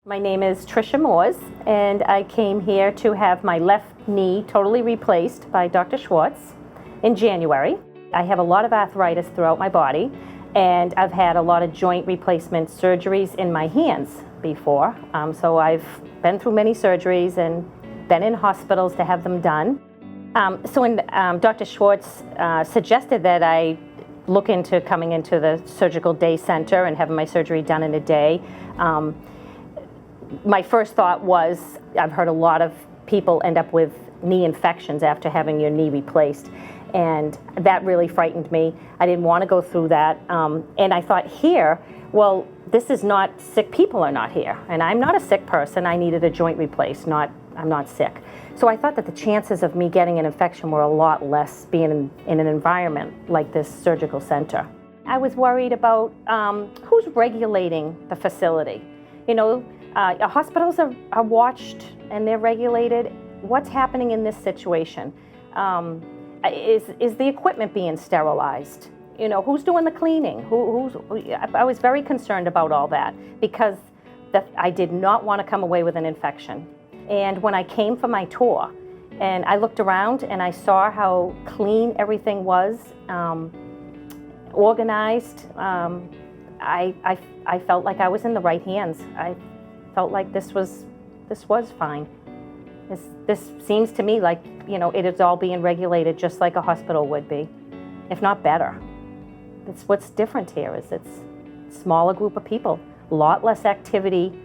My name is Tricia Moores, and I came here to have my left knee totally replaced by Dr. Schwartz in January. I have a lot of arthritis throughout my body, and I've had a lot of joint replacement surgeries in my hands before. So I've been through many surgeries and been in hospitals to have them done. So when Dr. Schwartz suggested that I look into coming into the surgical day center and having my surgery done in a day, my first thought was, I've heard a lot of people end up with knee infections after having your knee replaced, and that really frightened me. I didn't want to go through that, and I thought here, well, this is not, sick people are not here, and I'm not a sick person. I needed a joint replaced, I'm not sick. So I thought that the chances of me getting an infection were a lot less being in an environment like this surgical center. I was worried about who's regulating the facility. You know, hospitals are watched and they're regulated. What's happening in this situation? Is the equipment being sterilized? You know, who's doing the cleaning? I was very concerned about all that because I did not want to come away with an infection. And when I came for my tour and I looked around and I saw how clean everything was, organized, I felt like I was in the right hands. I felt like this was fine. This seems to me like, you know, it is all being regulated just like a hospital would be, if not better. That's what's different here is it's a smaller group of people, a lot less activity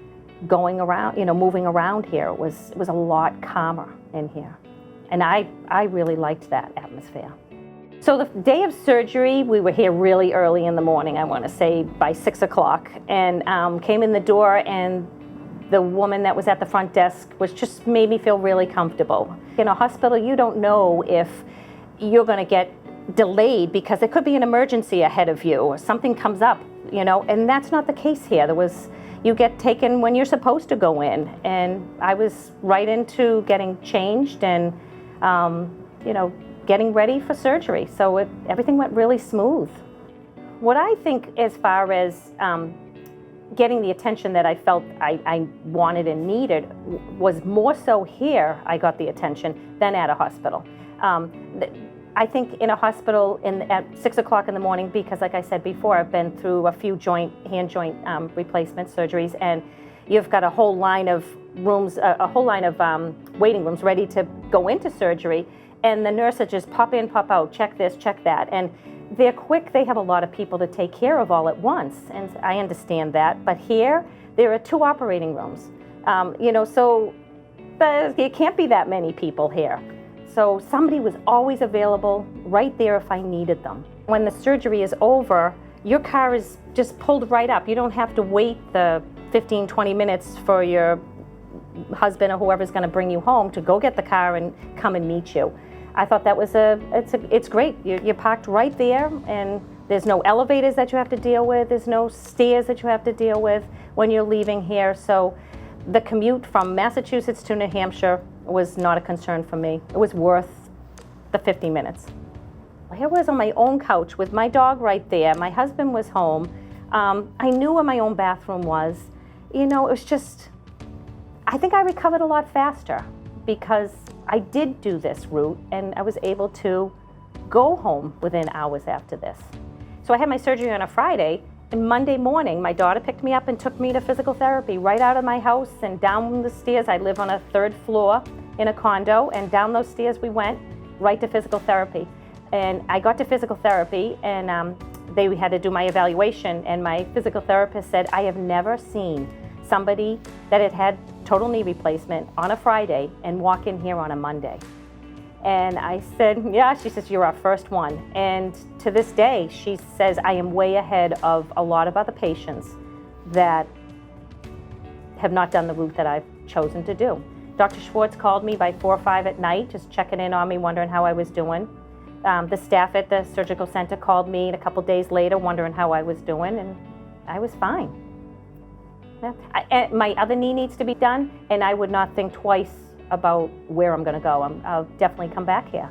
going around, you know, moving around here. It was a lot calmer in here. And I really liked that atmosphere. So the day of surgery, we were here really early in the morning, I want to say by 6 o'clock, and came in the door, and the woman that was at the front desk just made me feel really comfortable. In a hospital, you don't know if you're going to get delayed because there could be an emergency ahead of you or something comes up, you know, and that's not the case here. You get taken when you're supposed to go in, and I was right into getting changed and, you know, getting ready for surgery. So everything went really smooth. What I think as far as getting the attention that I felt I wanted and needed was more so here I got the attention than at a hospital. I think in a hospital at 6 o'clock in the morning, because like I said before, I've been through a few hand joint replacement surgeries, and you've got a whole line of rooms, a whole line of waiting rooms ready to go into surgery, and the nurses just pop in, pop out, check this, check that, and they're quick. They have a lot of people to take care of all at once, and I understand that, but here there are 2 operating rooms, you know, so it can't be that many people here. So somebody was always available right there if I needed them. When the surgery is over, your car is just pulled right up. You don't have to wait the 15, 20 minutes for your husband or whoever's going to bring you home to go get the car and come and meet you. I thought that was it's great. You're parked right there, and there's no elevators that you have to deal with. There's no stairs that you have to deal with when you're leaving here. So the commute from Massachusetts to New Hampshire was not a concern for me. It was worth the 50 minutes. Here I was on my own couch with my dog right there. My husband was home. I knew where my own bathroom was. You know, it was just, I think I recovered a lot faster because I did do this route and I was able to go home within hours after this. So I had my surgery on a Friday, and Monday morning, my daughter picked me up and took me to physical therapy right out of my house and down the stairs. I live on a 3rd floor in a condo, and down those stairs we went right to physical therapy. And I got to physical therapy, and they had to do my evaluation, and my physical therapist said, I have never seen somebody that had total knee replacement on a Friday and walk in here on a Monday. And I said, yeah. She says, you're our first one. And to this day, she says, I am way ahead of a lot of other patients that have not done the route that I've chosen to do. Dr. Schwartz called me by 4 or 5 at night, just checking in on me, wondering how I was doing. The staff at the surgical center called me a couple days later, wondering how I was doing, and I was fine. Yeah. My other knee needs to be done, and I would not think twice about where I'm going to go. I'll definitely come back here.